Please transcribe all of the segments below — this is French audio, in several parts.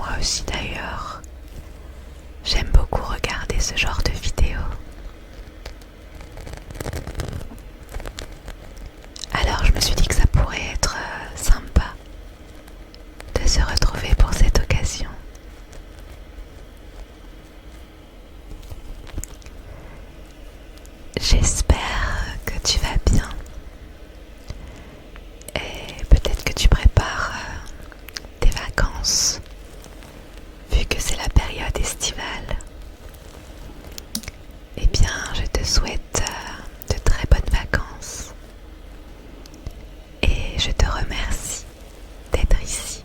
moi aussi d'ailleurs. J'aime beaucoup regarder ce genre de vidéos. Alors je me suis dit que ça pourrait être sympa de se retrouver pour cette occasion. J'espère que tu vas bien et peut-être que tu prépares tes vacances vu que c'est la période estivale. Eh bien, je te souhaite de très bonnes vacances et je te remercie d'être ici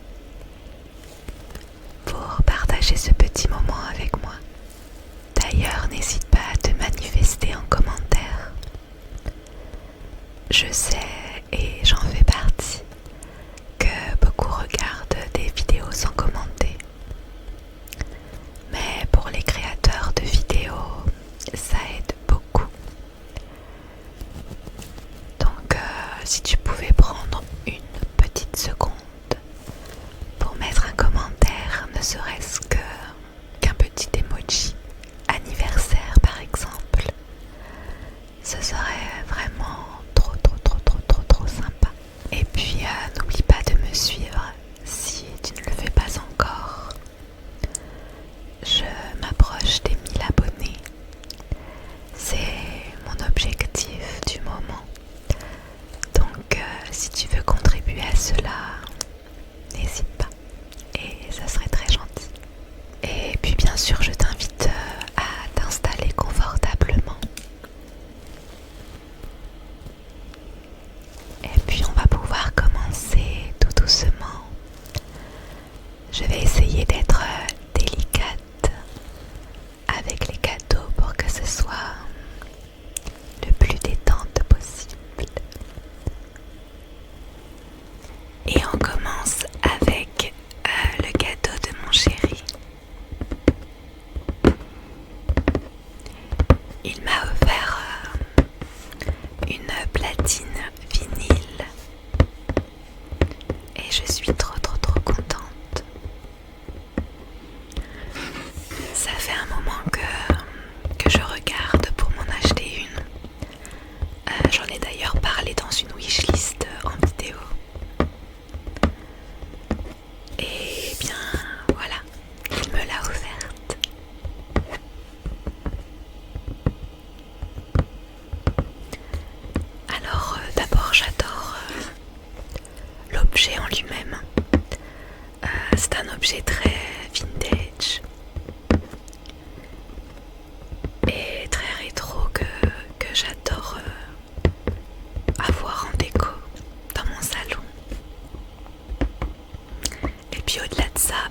pour partager ce petit moment avec moi. D'ailleurs, n'hésite pas à te manifester en commentaire. Je sais, et j'en fais partie, que beaucoup regardent des vidéos sans commenter. Mais pour les créateurs de vidéos, ça aide beaucoup. Donc, si tu pouvais prendre une petite seconde pour mettre un commentaire, ne serait-ce qu'un petit emoji anniversaire par exemple, ce serait vraiment trop sympa. Et puis n'oublie pas de me suivre si tu ne le fais pas encore. Je m'approche des 1000 abonnés. C'est mon objectif du moment. Donc si tu veux contribuer à cela, n'hésite pas. Et ça serait très gentil. Et puis bien sûr, je t'invite à t'installer confortablement. Et puis on va pouvoir commencer tout doucement. Je vais essayer d'être délicate avec les cadeaux pour que ce soit le plus détente possible. Et on commence avec le cadeau de mon chéri. Il m'a offert une platine vinyle et je suis trop contente. Ça fait un moment que je regarde pour m'en acheter une. J'en ai d'ailleurs parlé dans une wishlist en vidéo. Et bien voilà, il me l'a offerte. Alors d'abord j'adore l'objet en lui-même. C'est un objet très vintage et très rétro que j'adore avoir en déco dans mon salon. Et puis au-delà de ça,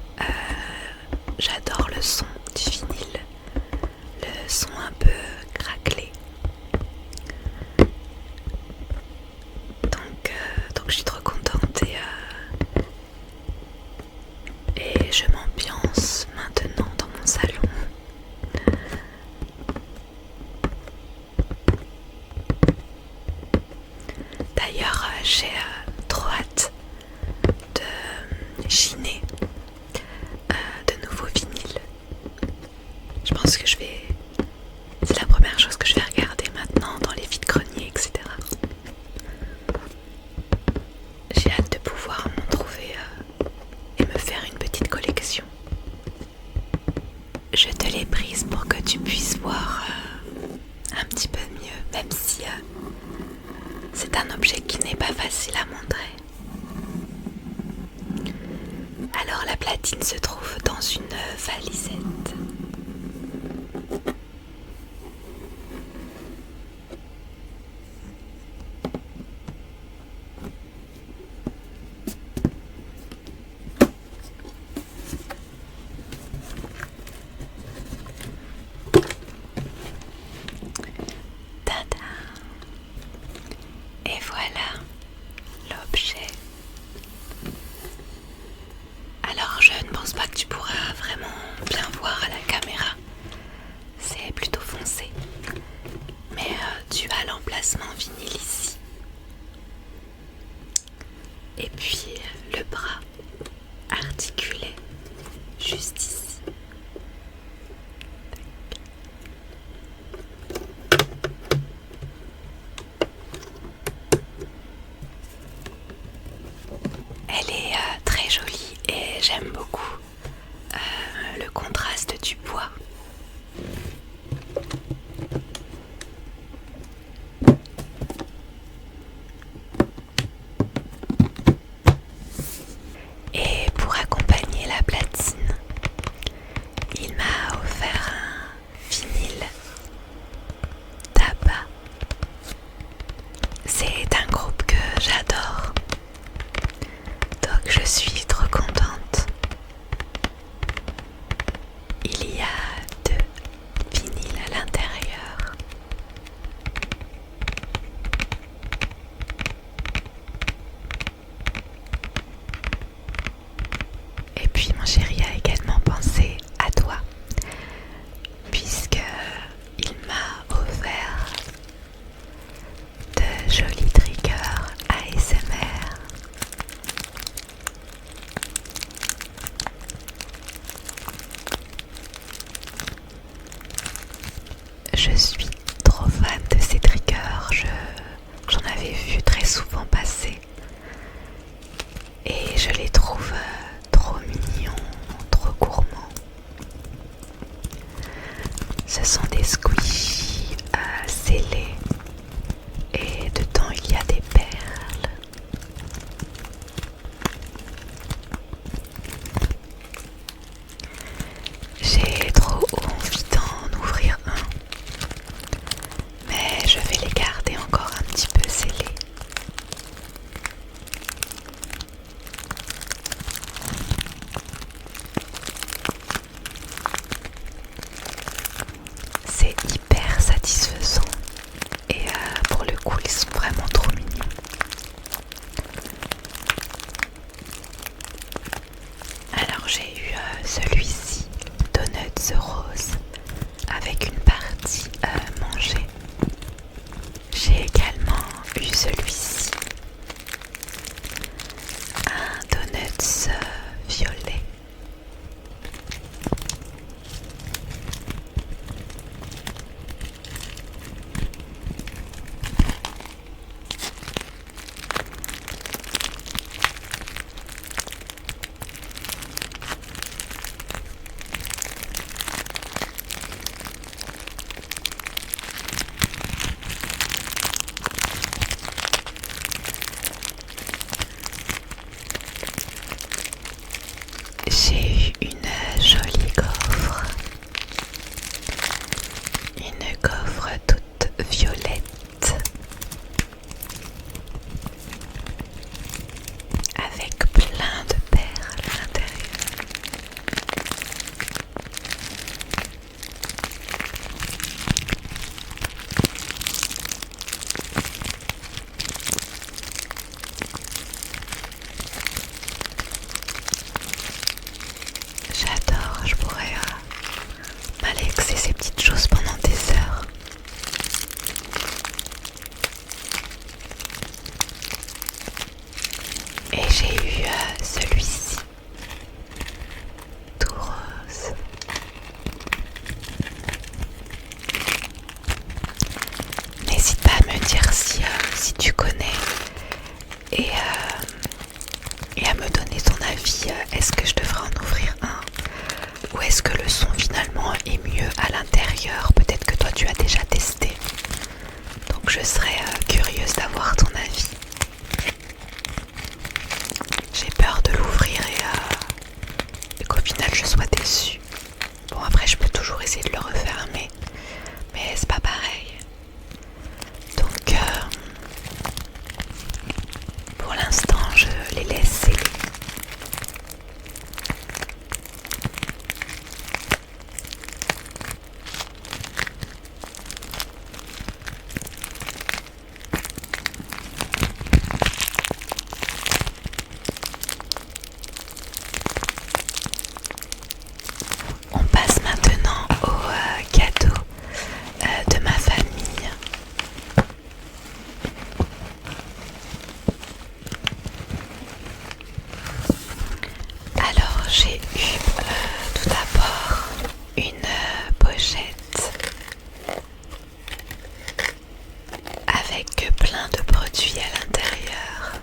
j'adore le son du vinyle, le son un peu craquelé. Donc je suis trop contente et je m'ambiance maintenant dans mon salon. D'ailleurs, j'ai trop hâte de chiner de nouveaux vinyles. Je pense que c'est la première chose que je vais regarder maintenant dans les vides-greniers, etc. J'ai hâte de pouvoir m'en trouver et me faire une petite collection. Je te l'ai prise pour que tu puisses voir un petit peu mieux, même si c'est un objet qui n'est pas facile à montrer. Alors la platine se trouve dans une valisette. Tada! Et voilà l'objet. Alors je ne pense pas que tu pourras vraiment bien voir à la beaucoup le contraste du bois. Et pour accompagner la platine, il m'a offert un vinyle d'ABBA. C'est un groupe que j'adore, donc je suis trop contente. Il y a 2 vinyles à l'intérieur. Et puis mon chéri a également pensé à toi, puisque il m'a offert de jolis triggers ASMR. Je suis trop fan de ces triggers, j'en avais vu très souvent passer et je les trouve trop mignons, trop gourmands. Ce sont des squishies scellés et dedans il y a des perles. J'ai trop envie d'en ouvrir un, mais je vais les garder encore un petit peu scellés. C'est hyper satisfaisant et pour le coup ils sont vraiment trop mignons. Alors j'ai eu celui-ci, Donuts Rose, avec une partie mangée. J'ai également eu celui-ci, un Donuts violet. J'ai eu une jolie gaufre toute violette avec plein de perles à l'intérieur. J'adore, je pourrais malaxer ces petites choses pendant des heures. Et j'ai eu celui-ci, tout rose. N'hésite pas à me dire si tu connais et à me donner ton avis. Est-ce que je devrais en ouvrir un ou est-ce que le son finalement est mieux à l'intérieur? Peut-être que toi tu as déjà testé. Donc je serais curieuse d'avoir ton avis. J'ai peur de l'ouvrir et qu'au final je sois déçue. Bon, après je peux toujours essayer de le refermer, mais c'est pas pareil. Donc pour l'instant je les laisse scellés. On passe maintenant au cadeau de ma famille. Alors j'ai eu tout d'abord une pochette avec plein de produits à l'intérieur.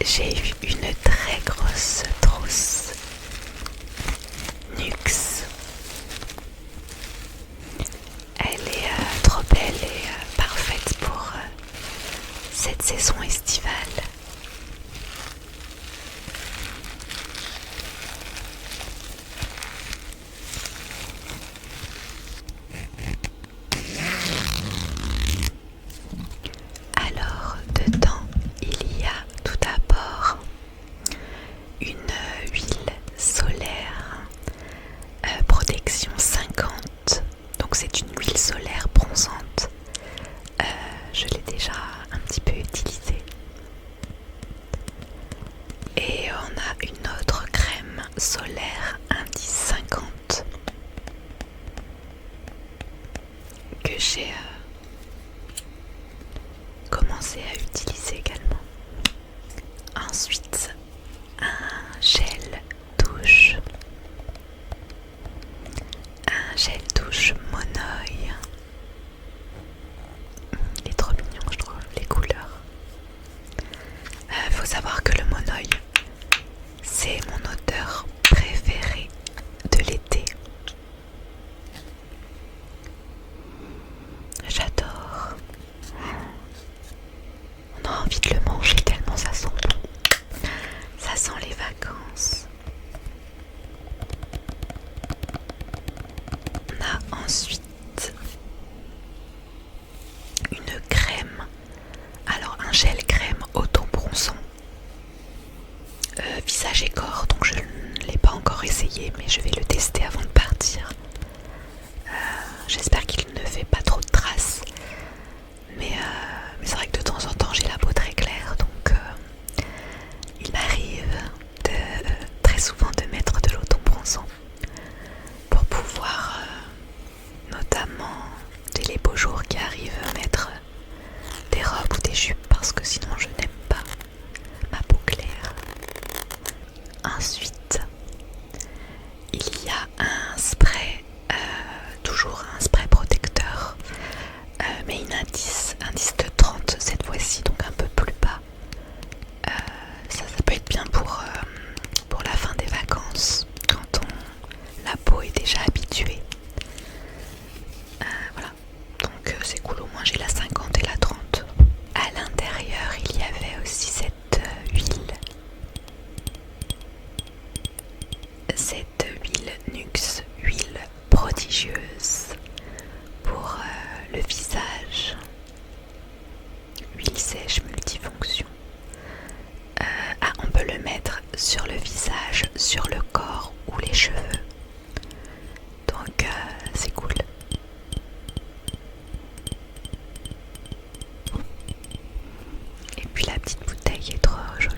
j'ai eu une très grosse trousse Nux. Elle est trop belle et parfaite pour cette saison estivale. Alors, dedans, il y a tout d'abord une huile solaire protection 50. Donc c'est une huile solaire bronzante. Je l'ai déjà un petit peu utilisée. Et on a une autre crème solaire indice 50 que j'ai commencé à utiliser également. Ensuite, un gel douche. Un gel douche Monoi. Il est trop mignon, je trouve, les couleurs. Faut savoir que le Monoi, c'est mon odeur préférée de l'été. J'adore. On a envie de le manger tellement ça sent bon. Ça sent les vacances. On a ensuite une crème. Alors un gel crème auto-bronzant. Visage et corps, donc je ne l'ai pas encore essayé, mais je vais le tester avant de partir. J'espère qu'il ne fait pas trop de traces, mais c'est vrai que de temps en temps j'ai la peau très claire, donc il m'arrive très souvent de mettre de l'auto-bronzant pour pouvoir, notamment dès les beaux jours qui arrivent, mettre des robes ou des jupes, parce que sinon je n'aime pas ma peau claire. Ensuite, il y a un spray, toujours un spray protecteur, mais une indice de 30 cette fois-ci, donc un peu plus bas. Ça peut être bien pour la fin des vacances, quand la peau est déjà habituée. Voilà, donc c'est cool, au moins j'ai la 50 et la 30. À l'intérieur, il y avait aussi cette huile. Cette huile Nux, huile prodigieuse pour le visage. Huile sèche multifonction. On peut le mettre sur le visage, sur le corps ou les cheveux. Donc c'est cool. Et puis la petite bouteille est trop jolie.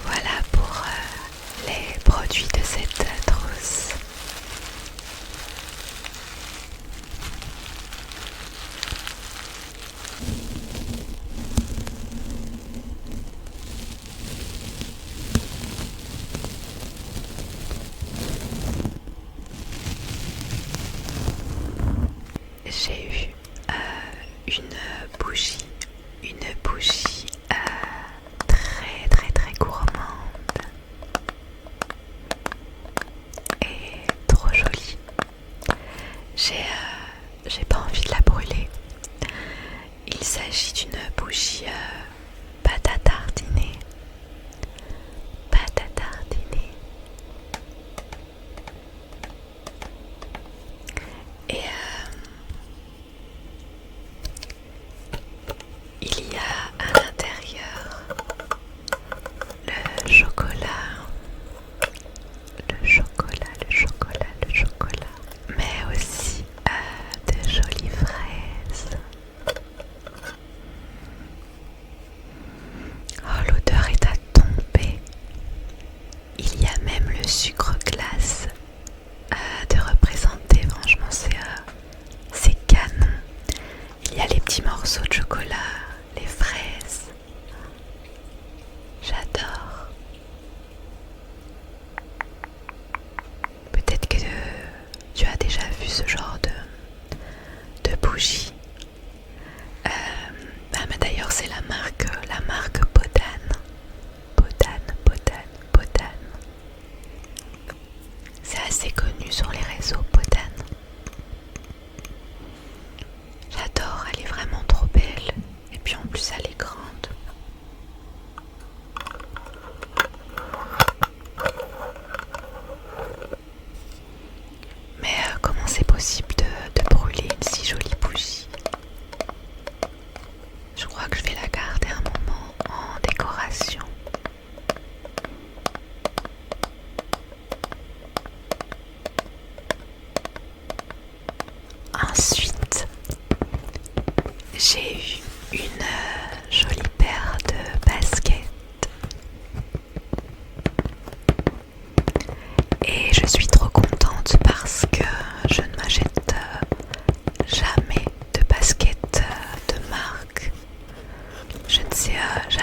Voilà pour les produits de cette trousse. J'ai eu une bougie très très très gourmande et trop jolie. J'ai pas envie de la brûler. Il s'agit d'une bougie pâte à tartiner. Pâte à tartiner. Et il y a à l'intérieur le chocolat, mais aussi de jolies fraises. Oh, l'odeur est à tomber. Il y a même le sucre glace de représenter, franchement c'est canon. Il y a les petits morceaux de chocolat, les fraises. J'adore.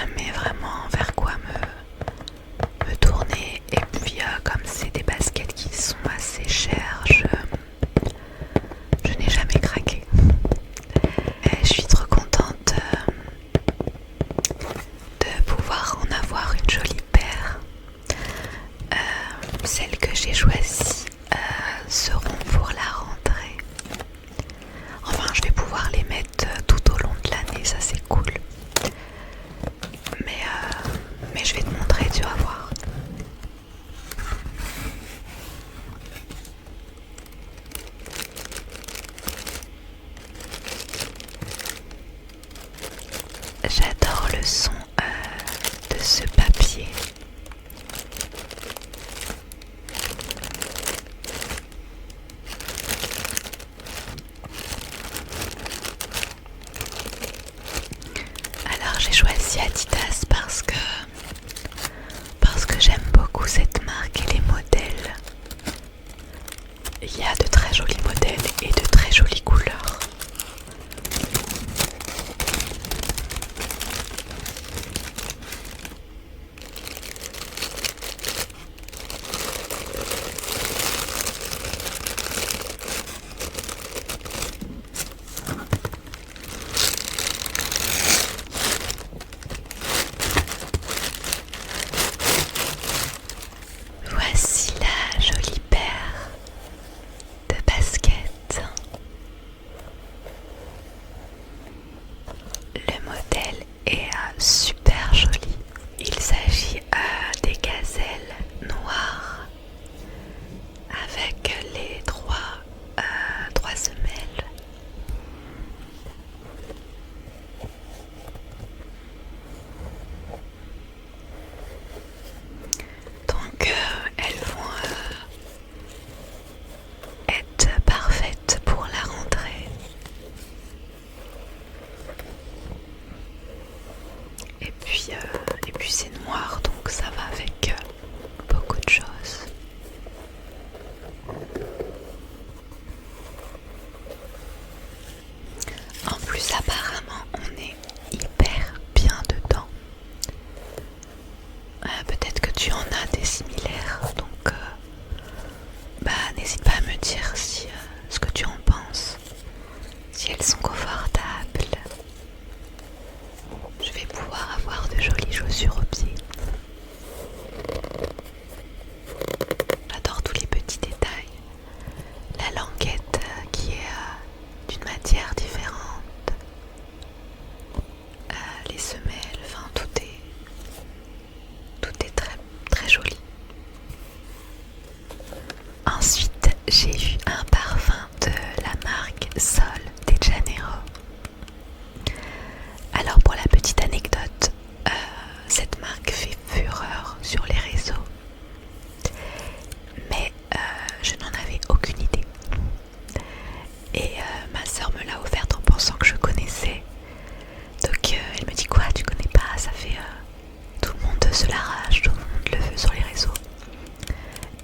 jamais vraiment vers quoi me tourner. Et puis comme c'est des baskets qui sont assez chères, je n'ai jamais craqué. Et je suis trop contente de pouvoir en avoir une jolie paire. Celles que j'ai choisies seront pour la rentrée. Enfin, je vais pouvoir les mettre tout au long de l'année, ça c'est cool. Mais je vais te montrer, tu vas voir. J'adore le son de ce papier. Alors j'ai choisi Adidas parce que j'aime beaucoup cette marque et les modèles. Il y a de très jolis modèles et de très jolies couleurs. Voici la jolie paire de baskets. Le modèle est super joli. Il s'agit des gazelles noires avec les trois semelles. Donc elles vont être parfaites pour la rentrée. Et puis c'est noir, donc ça va avec beaucoup de choses. En plus apparemment on est hyper bien dedans. Peut-être que tu en as des similaires, donc n'hésite pas à me dire ce que tu en penses, si elles sont confortables. Je vais pouvoir avoir de jolies chaussures aux pieds. J'adore tous les petits détails. La languette qui est d'une matière différente. Les semelles, enfin tout est très très joli. Ensuite, j'ai eu un parfum de la marque Sol de Janeiro. Alors pour la petite anecdote, cette marque fait fureur sur les réseaux, mais je n'en avais aucune idée. Et ma soeur me l'a offerte en pensant que je connaissais. Donc elle me dit quoi, tu connais pas, ça fait tout le monde se l'arrache, tout le monde le veut sur les réseaux.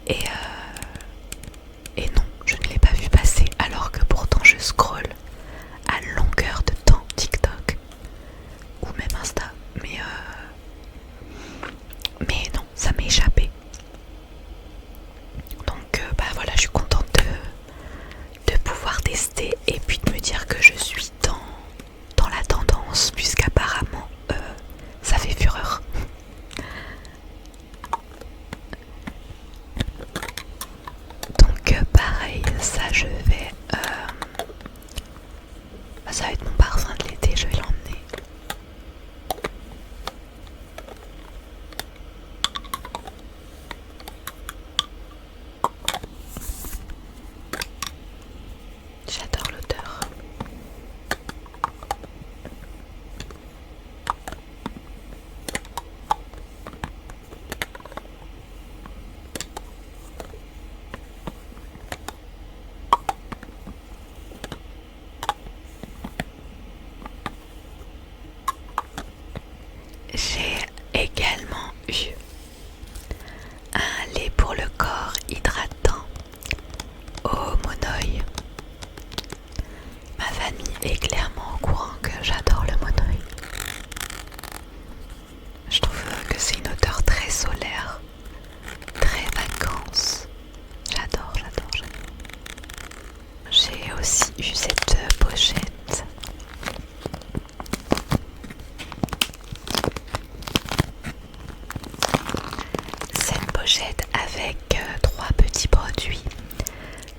Et non, je ne l'ai pas vu passer alors que pourtant je scrolle à longueur de temps TikTok ou même Insta. Mais non, ça m'est échappé. Donc voilà, je suis contente de pouvoir tester et puis de me dire que je suis dans la tendance puisqu'apparemment ça fait fureur. Donc pareil, ça je vais ça va être mon parfum de l'été, je vais l'emmener. J'adore l'odeur. J'ai également eu un lait pour le corps hydratant au monoï. Ma famille est clairement au courant que j'adore le monoï. eu cette pochette. Cette pochette avec 3 petits produits.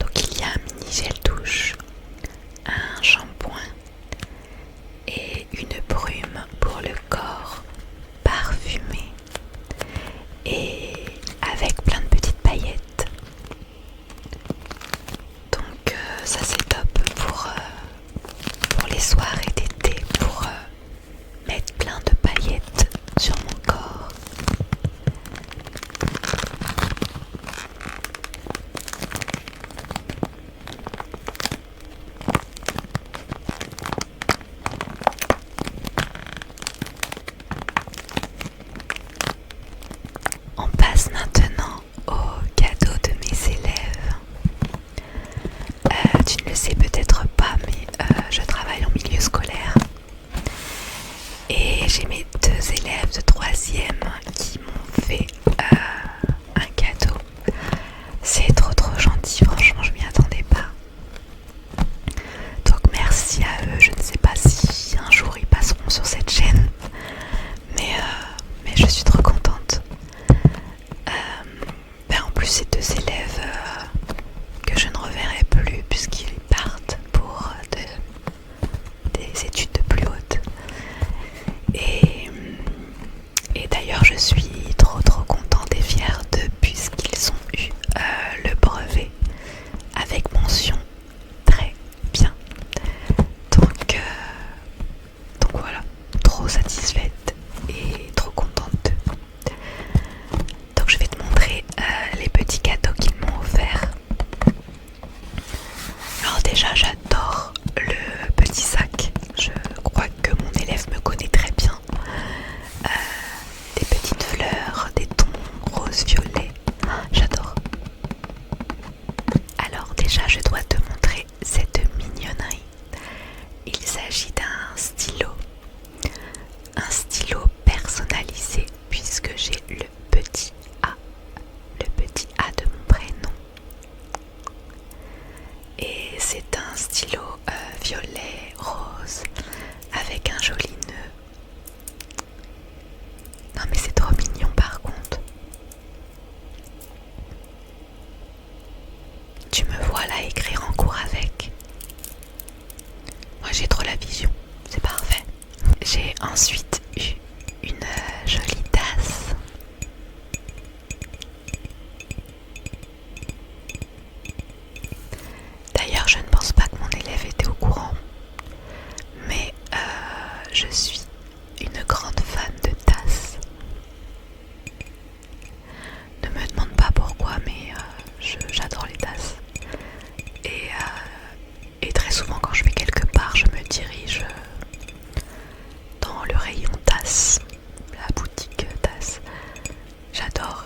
Donc il y a un mini gel douche, un shampoing et une brume pour le corps parfumé et avec plein de petites paillettes. Donc ça c'est top pour les soirées d'été, pour mettre plein de paillettes sur mon corps. On passe maintenant aux cadeaux de mes élèves. Tu ne le sais peut-être pas, mais je travaille en milieu scolaire. Et j'ai mes 2 élèves de 3e qui m'ont fait un cadeau. C'est trop gentil, franchement je m'y attendais pas. Donc merci à eux, je ne sais pas si un jour ils passeront sur cette chaîne, mais je suis trop contente. En plus ces 2 élèves que je ne reverrai plus puisqu'ils partent pour des études de plus hautes. Et d'ailleurs je suis trop contente et fière d'eux puisqu'ils ont eu le brevet avec mention très bien. Donc voilà, trop satisfaite et trop contente d'eux. Donc je vais te montrer les petits cadeaux qu'ils m'ont offerts. Alors déjà j'adore le petit sac. Je crois que mon élève me connaît très bien. Des petites fleurs, des tons rose violet. J'adore. Alors déjà je dois te montrer cette mignonnerie. Il s'agit d'un stylo personnalisé puisque j'ai le petit A de mon prénom. Et c'est un stylo violet rose avec un joli nœud. Non mais c'est trop mignon par contre. Tu me vois là écrire en cours avec. Moi j'ai trop la vision, c'est parfait. J'ai ensuite eu une jolie tasse. D'ailleurs je ne pense pas que mon élève était au courant, mais je suis une grande fan de tasses. Ne me demande pas pourquoi, mais j'adore les tasses. Et très souvent quand je vais quelque part, je me dirige dans le rayon tasses, la boutique tasses. J'adore.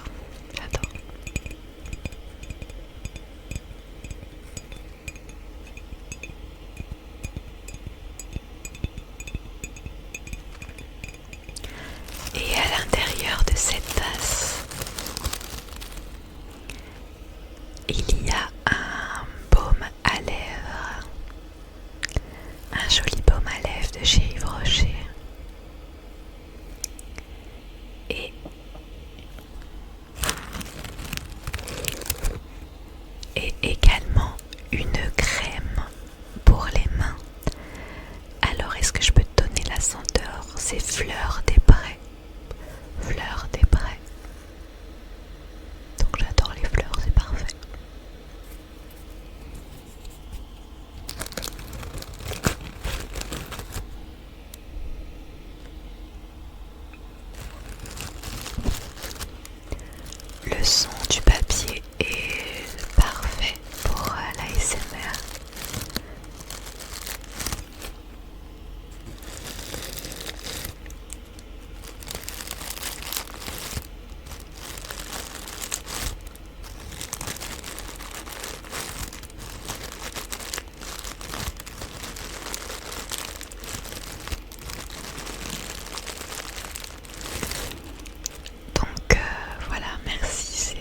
Et à l'intérieur de cette tasse, il y a un baume à lèvres, un joli baume à lèvres de chez Yves Rocher. Et également une crème pour les mains. Alors est-ce que je peux te donner la senteur? C'est Fleur des Prés. Fleur des Prés. Donc j'adore les fleurs, c'est parfait. Le son du papier est parfait pour l'ASMR. Donc voilà, merci,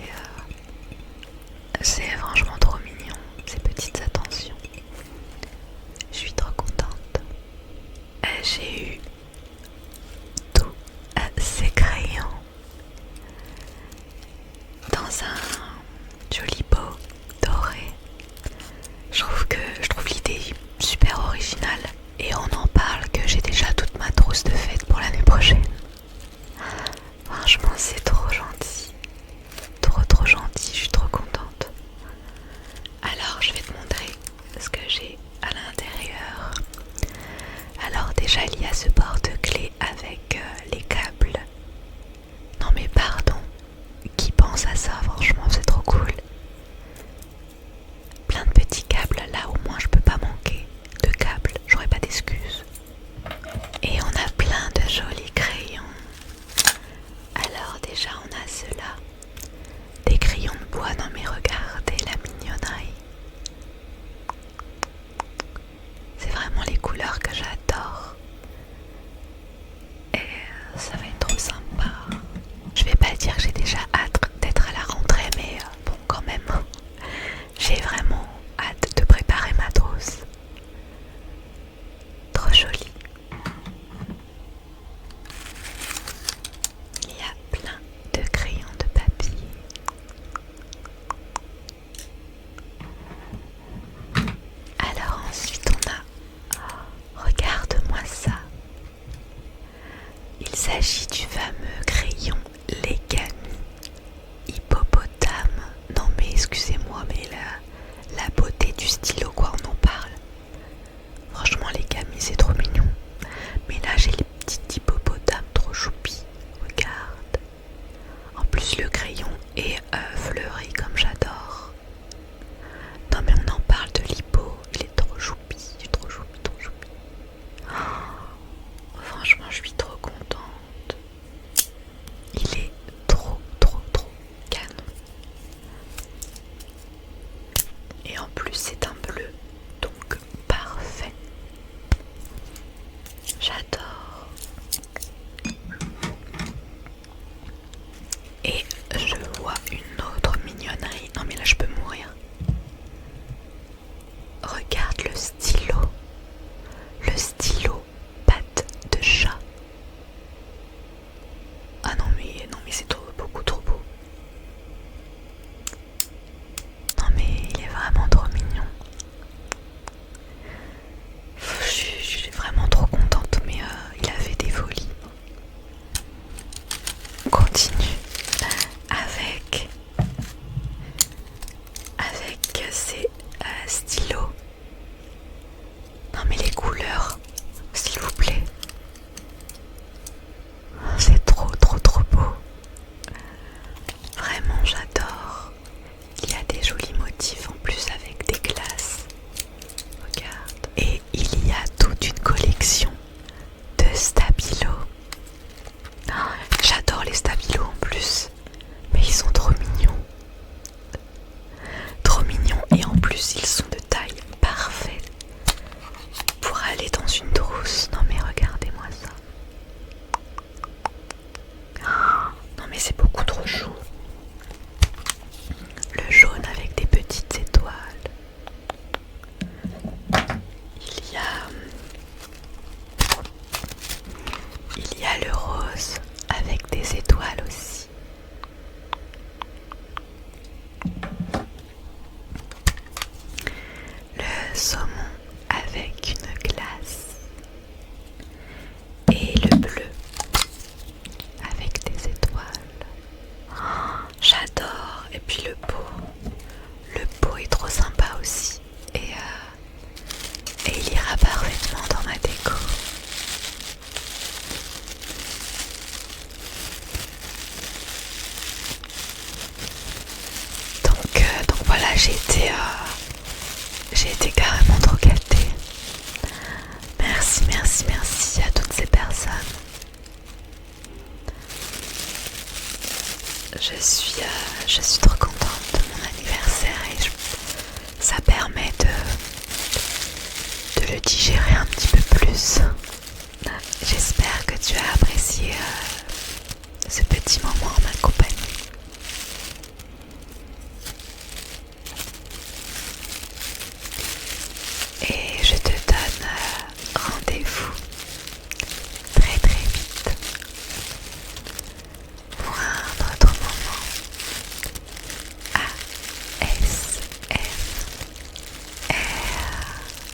ça va être trop sympa. Je vais pas dire que j'ai déjà hâte d'être à la rentrée, mais bon, quand même, j'ai vraiment hâte de préparer ma trousse. Trop jolie. Il y a plein de crayons de papier. Alors ensuite on a, oh, regarde-moi ça. Il s'agit du fameux crayon Legami Hippopotame. Non mais excusez-moi, mais la beauté du stylo, quoi, on en parle. Franchement Legami c'est trop mignon. Mais là j'ai les petites hippopotames trop choupis. Regarde. En plus le crayon est fleuri comme j'adore. Non mais on en parle de l'hippo. Il est trop choupi, trop choupi, trop choupi. Oh, franchement je suis trop contente. Il est trop canon. Et en plus c'est un bleu, donc parfait. J'adore. Et je vois une autre mignonnerie. Non mais là je peux mourir. Regarde le stylo. Le stylo patte de chat. Ah non mais c'est beaucoup trop beau. Non mais il est vraiment trop mignon. Je suis vraiment trop contente, mais il a fait des folies. On continue avec ces stylos. Non mais les couleurs, s'il vous plaît. C'est trop beau. Vraiment j'adore. Il y a des jolis motifs en plus avec des glaces. Regarde. Et il y a toute une collection de stabilos. Oh, j'adore les stabilos en plus. Mais ils sont trop mignons. Trop mignons, et en plus ils sont de taille parfaite pour aller dans une trousse. Non mais regardez-moi ça. Non mais c'est beaucoup trop chou. Le jaune avec des petites étoiles. Il y a le rose avec des étoiles aussi. Le saumon avec une glace. Et le bleu avec des étoiles. Oh, j'adore. Et puis le pot est trop sympa aussi. Et il ira parfaitement dans ma déco. Donc voilà, j'ai été carrément trop gâtée. Merci à toutes ces personnes. Je suis trop contente de mon anniversaire et ça permet de le digérer un petit peu